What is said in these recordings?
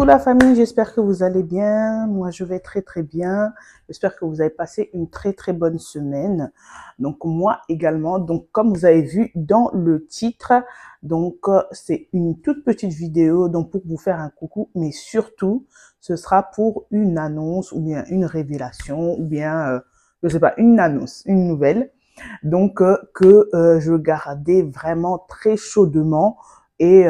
Coucou la famille, j'espère que vous allez bien. Moi, je vais très très bien. J'espère que vous avez passé une très très bonne semaine. Donc moi également. Donc comme vous avez vu dans le titre, donc c'est une toute petite vidéo donc pour vous faire un coucou, mais surtout ce sera pour une annonce ou bien une révélation ou bien je sais pas, une annonce, une nouvelle. Donc que je gardais vraiment très chaudement et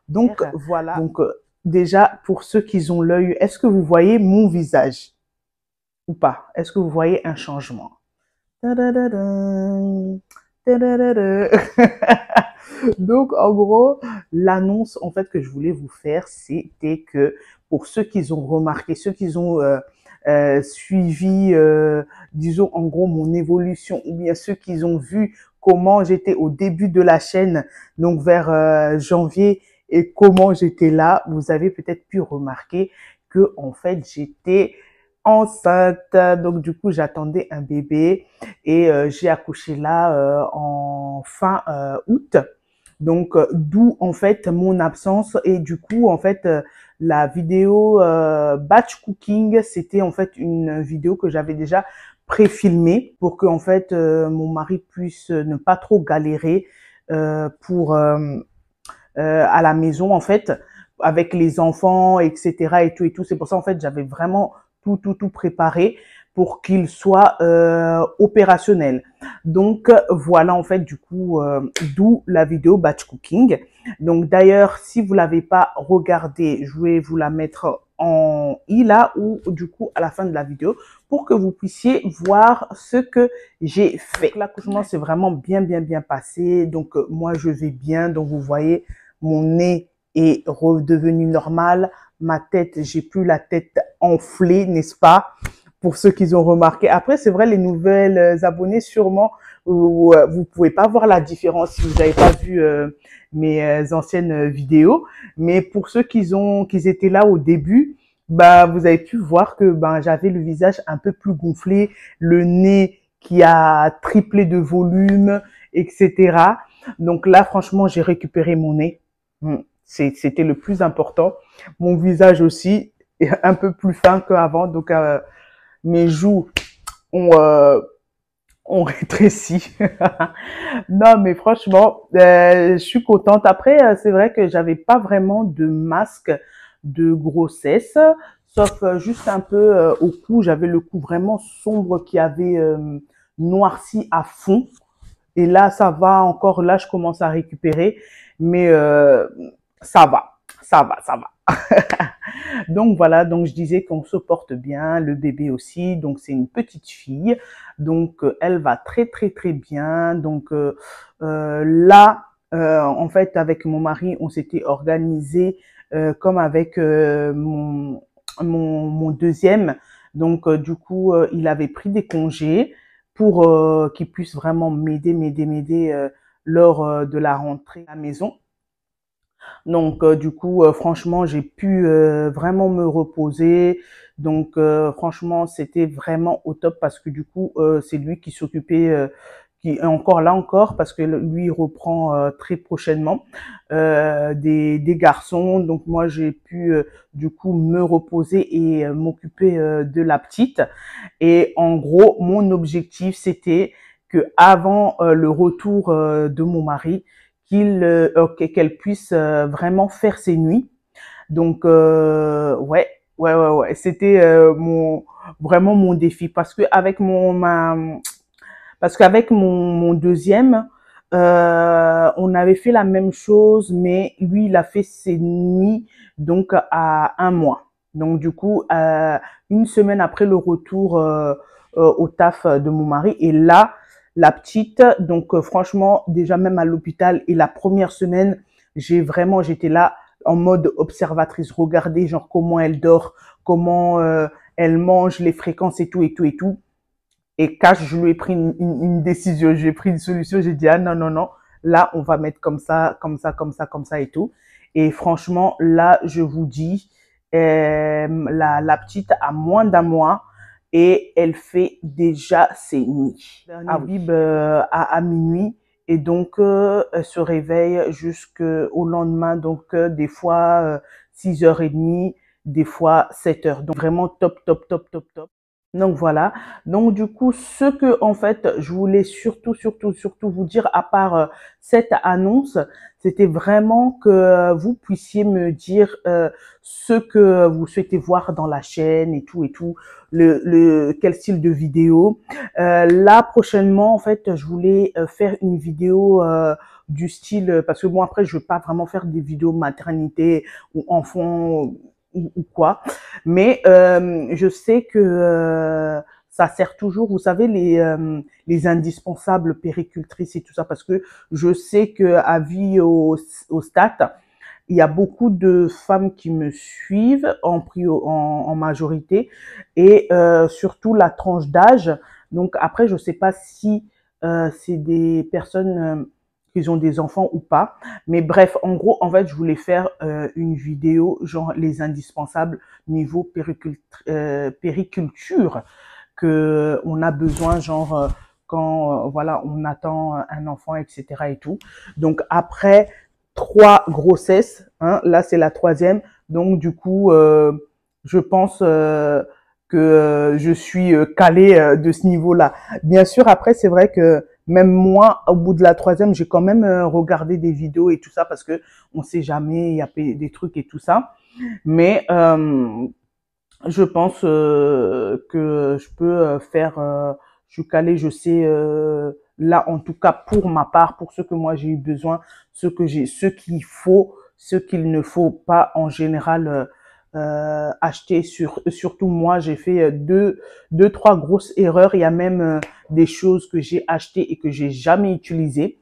donc voilà. Donc déjà pour ceux qui ont l'œil, est-ce que vous voyez mon visage ou pas? Est-ce que vous voyez un changement? Tadadadam, tadadada. Donc en gros, l'annonce en fait que je voulais vous faire, c'était que pour ceux qui ont remarqué, ceux qui ont suivi, disons en gros mon évolution, ou bien ceux qui ont vu comment j'étais au début de la chaîne, donc vers janvier, et comment j'étais là, vous avez peut-être pu remarquer que en fait j'étais enceinte. Donc du coup j'attendais un bébé et j'ai accouché là en fin août. Donc d'où en fait mon absence et du coup en fait la vidéo batch cooking, c'était en fait une vidéo que j'avais déjà pré-filmée pour que en fait mon mari puisse ne pas trop galérer pour à la maison en fait avec les enfants, etc. et tout. C'est pour ça en fait j'avais vraiment tout préparé pour qu'il soit opérationnel. Donc voilà en fait du coup d'où la vidéo batch cooking. Donc d'ailleurs si vous l'avez pas regardée, je vais vous la mettre en i là ou du coup à la fin de la vidéo pour que vous puissiez voir ce que j'ai fait. L'accouchement s'est vraiment bien passé. Donc moi je vais bien. Donc vous voyez mon nez est redevenu normal. Ma tête, j'ai plus la tête enflée, n'est-ce pas? Pour ceux qui ont remarqué. Après, c'est vrai, les nouvelles abonnés, sûrement, vous pouvez pas voir la différence si vous n'avez pas vu mes anciennes vidéos. Mais pour ceux qui étaient là au début, bah, vous avez pu voir que ben, j'avais le visage un peu plus gonflé, le nez qui a triplé de volume, etc. Donc là, franchement, j'ai récupéré mon nez. C'était le plus important. Mon visage aussi est un peu plus fin qu'avant. Donc, mes joues ont rétréci. Non, mais franchement, je suis contente. Après, c'est vrai que j'avais pas vraiment de masque de grossesse, sauf juste un peu au cou. J'avais le cou vraiment sombre qui avait noirci à fond. Et là, ça va encore. Là, je commence à récupérer. Mais ça va. Donc voilà, donc je disais qu'on se porte bien, le bébé aussi, donc c'est une petite fille, donc elle va très bien. Donc là, en fait, avec mon mari, on s'était organisé comme avec mon deuxième. Donc du coup, il avait pris des congés pour qu'il puisse vraiment m'aider lors de la rentrée à la maison. Donc du coup, franchement, j'ai pu vraiment me reposer. Donc franchement, c'était vraiment au top parce que du coup, c'est lui qui s'occupait, qui est encore là encore parce que lui il reprend très prochainement des garçons. Donc moi, j'ai pu du coup me reposer et m'occuper de la petite. Et en gros, mon objectif, c'était que avant le retour de mon mari, qu'elle puisse vraiment faire ses nuits. Donc ouais, c'était vraiment mon défi parce que avec mon deuxième, on avait fait la même chose, mais lui il a fait ses nuits donc à 1 mois. Donc du coup, une semaine après le retour au taf de mon mari, et là la petite, donc franchement, déjà même à l'hôpital et la première semaine, j'étais là en mode observatrice, regarder genre comment elle dort, comment elle mange, les fréquences et tout. Et cash, je lui ai pris une décision, j'ai pris une solution, j'ai dit ah non, là on va mettre comme ça et tout. Et franchement, là je vous dis, la petite a moins d'1 mois et elle fait déjà ses nuits. Dernier bib à minuit et donc elle se réveille jusqu'au lendemain. Donc des fois 6h30, des fois 7h. Donc vraiment top, top, top, top, top. Donc voilà. Donc du coup, ce que en fait, je voulais surtout vous dire, à part cette annonce, c'était vraiment que vous puissiez me dire ce que vous souhaitez voir dans la chaîne et tout, quel style de vidéo. Là prochainement, en fait, je voulais faire une vidéo du style, parce que bon après, je veux pas vraiment faire des vidéos maternité ou enfants ou quoi. Mais je sais que ça sert toujours, vous savez, les indispensables péricultrices et tout ça, parce que je sais que à vie au stat, il y a beaucoup de femmes qui me suivent en majorité et surtout la tranche d'âge. Donc après, je sais pas si c'est des personnes qui ont des enfants ou pas. Mais bref, en gros, en fait, je voulais faire une vidéo genre les indispensables niveau périculture que on a besoin genre quand voilà on attend un enfant, etc. et tout. Donc après 3 grossesses, hein, là c'est la 3e. Donc du coup, je pense que je suis calée de ce niveau-là. Bien sûr, après c'est vrai que même moi, au bout de la 3e, j'ai quand même regardé des vidéos et tout ça parce que on sait jamais, il y a des trucs et tout ça. Mais je pense que je peux faire, je suis calée, je sais là en tout cas pour ma part, pour ce que moi j'ai eu besoin, ce qu'il faut, ce qu'il ne faut pas en général acheter. Surtout moi, j'ai fait deux, trois grosses erreurs. Il y a même des choses que j'ai achetées et que j'ai jamais utilisées.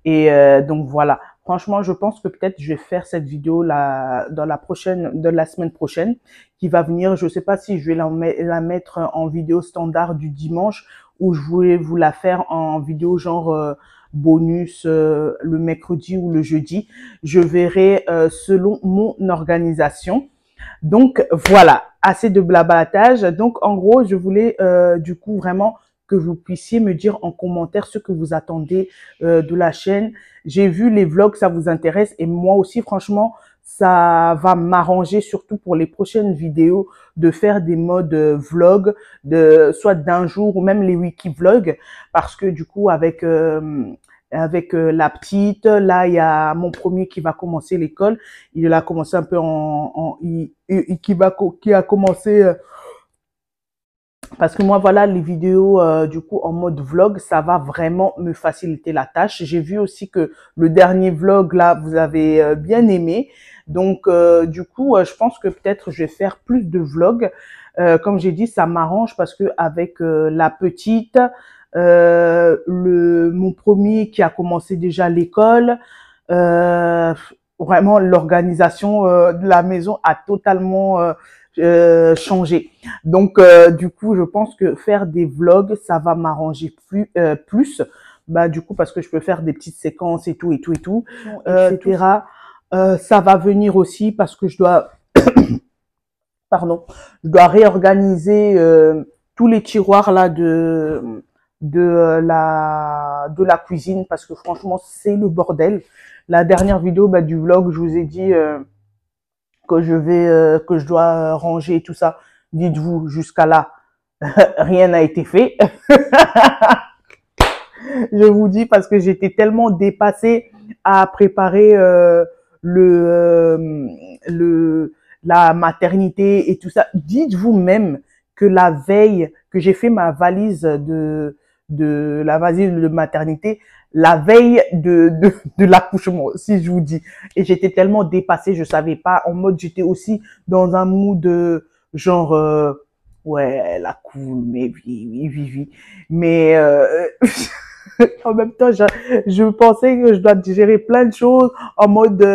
Et donc voilà. Franchement, je pense que peut-être je vais faire cette vidéo dans la semaine prochaine qui va venir. Je sais pas si je vais la mettre en vidéo standard du dimanche ou je voulais vous la faire en vidéo genre bonus le mercredi ou le jeudi. Je verrai selon mon organisation. Donc voilà, assez de blablatage. Donc en gros, je voulais du coup vraiment que vous puissiez me dire en commentaire ce que vous attendez de la chaîne. J'ai vu les vlogs, ça vous intéresse et moi aussi franchement, ça va m'arranger surtout pour les prochaines vidéos de faire des modes vlog, soit d'un jour ou même les wiki vlogs parce que du coup avec la petite, là il y a mon premier qui va commencer l'école, il a commencé un peu qui a commencé parce que moi, voilà, les vidéos, du coup, en mode vlog, ça va vraiment me faciliter la tâche. J'ai vu aussi que le dernier vlog, là, vous avez bien aimé. Donc, du coup, je pense que peut-être je vais faire plus de vlogs. Comme j'ai dit, ça m'arrange parce que avec la petite, mon premier qui a commencé déjà l'école, vraiment, l'organisation de la maison a totalement changé. Donc, du coup, je pense que faire des vlogs, ça va m'arranger plus. Bah, du coup, parce que je peux faire des petites séquences et tout, etc. Ça va venir aussi parce que je dois, pardon, je dois réorganiser tous les tiroirs là de la cuisine parce que franchement, c'est le bordel. La dernière vidéo du vlog, je vous ai dit que je dois ranger et tout ça. Dites-vous, jusqu'à là, rien n'a été fait. Je vous dis parce que j'étais tellement dépassée à préparer la maternité et tout ça. Dites-vous même que la veille que j'ai fait ma valise la valise de maternité, la veille de l'accouchement, si je vous dis. Et j'étais tellement dépassée, je savais pas, en mode, j'étais aussi dans un mood de genre, ouais, la cool, mais oui. Mais, en même temps, je pensais que je dois gérer plein de choses en mode,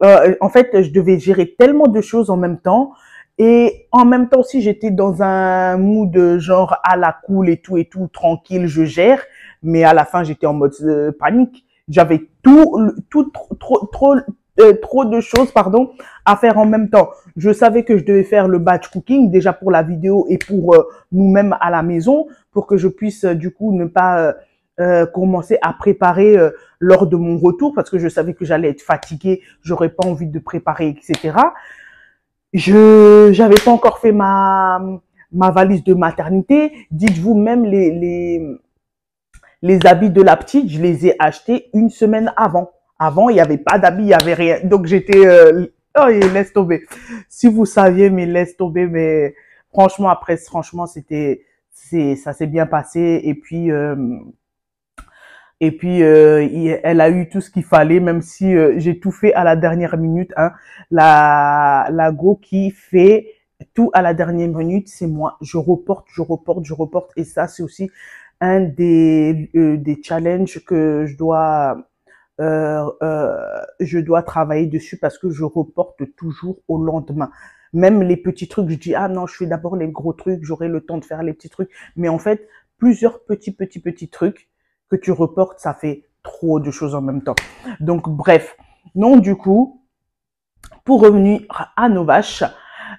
en fait, je devais gérer tellement de choses en même temps. Et en même temps aussi, j'étais dans un mood genre à la cool et tout, tranquille, je gère. Mais à la fin, j'étais en mode panique. J'avais trop de choses, pardon, à faire en même temps. Je savais que je devais faire le batch cooking déjà pour la vidéo et pour nous-mêmes à la maison, pour que je puisse du coup ne pas commencé à préparer lors de mon retour parce que je savais que j'allais être fatiguée, j'aurais pas envie de préparer, etc. J'avais pas encore fait ma valise de maternité. Dites-vous même les habits de la petite, je les ai achetés une semaine avant. Avant, il n'y avait pas d'habits, il n'y avait rien. Donc j'étais oh, laisse tomber. Si vous saviez, mais laisse tomber. Mais franchement, après, franchement, ça s'est bien passé. Elle a eu tout ce qu'il fallait, même si j'ai tout fait à la dernière minute. Hein. La go qui fait tout à la dernière minute, c'est moi. Je reporte, je reporte, je reporte. Et ça, c'est aussi un des challenges que je dois travailler dessus parce que je reporte toujours au lendemain. Même les petits trucs, je dis, ah non, je fais d'abord les gros trucs, j'aurai le temps de faire les petits trucs. Mais en fait, plusieurs petits trucs que tu reportes, ça fait trop de choses en même temps. Donc, bref. Non, du coup, pour revenir à nos vaches,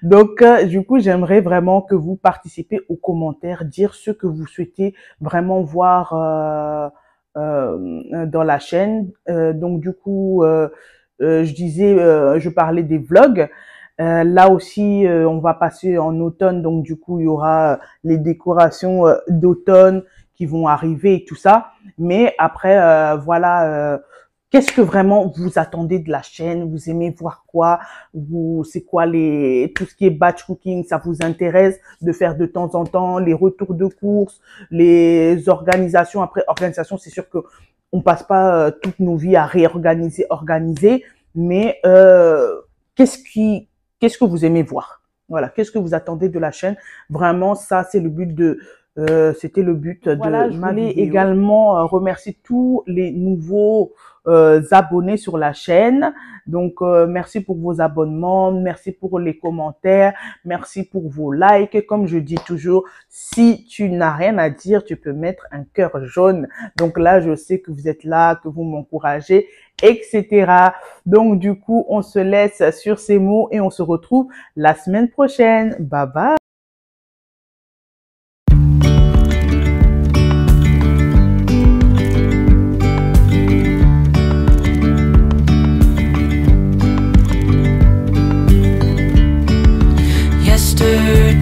donc, du coup, j'aimerais vraiment que vous participez aux commentaires, dire ce que vous souhaitez vraiment voir dans la chaîne. Donc, du coup, je parlais des vlogs. Là aussi, on va passer en automne, donc du coup, il y aura les décorations d'automne qui vont arriver et tout ça. Mais après, voilà, qu'est-ce que vraiment vous attendez de la chaîne? Vous aimez voir quoi? C'est quoi tout ce qui est batch cooking, ça vous intéresse de faire de temps en temps, les retours de courses, les organisations. Après, organisation, c'est sûr que on passe pas toutes nos vies à organiser, mais qu'est-ce que vous aimez voir? Voilà, qu'est-ce que vous attendez de la chaîne? Vraiment, ça, c'est le but c'était le but de je voulais également remercier tous les nouveaux abonnés sur la chaîne. Donc, merci pour vos abonnements, merci pour les commentaires, merci pour vos likes. Comme je dis toujours, si tu n'as rien à dire, tu peux mettre un cœur jaune. Donc là, je sais que vous êtes là, que vous m'encouragez, etc. Donc, du coup, on se laisse sur ces mots et on se retrouve la semaine prochaine. Bye bye.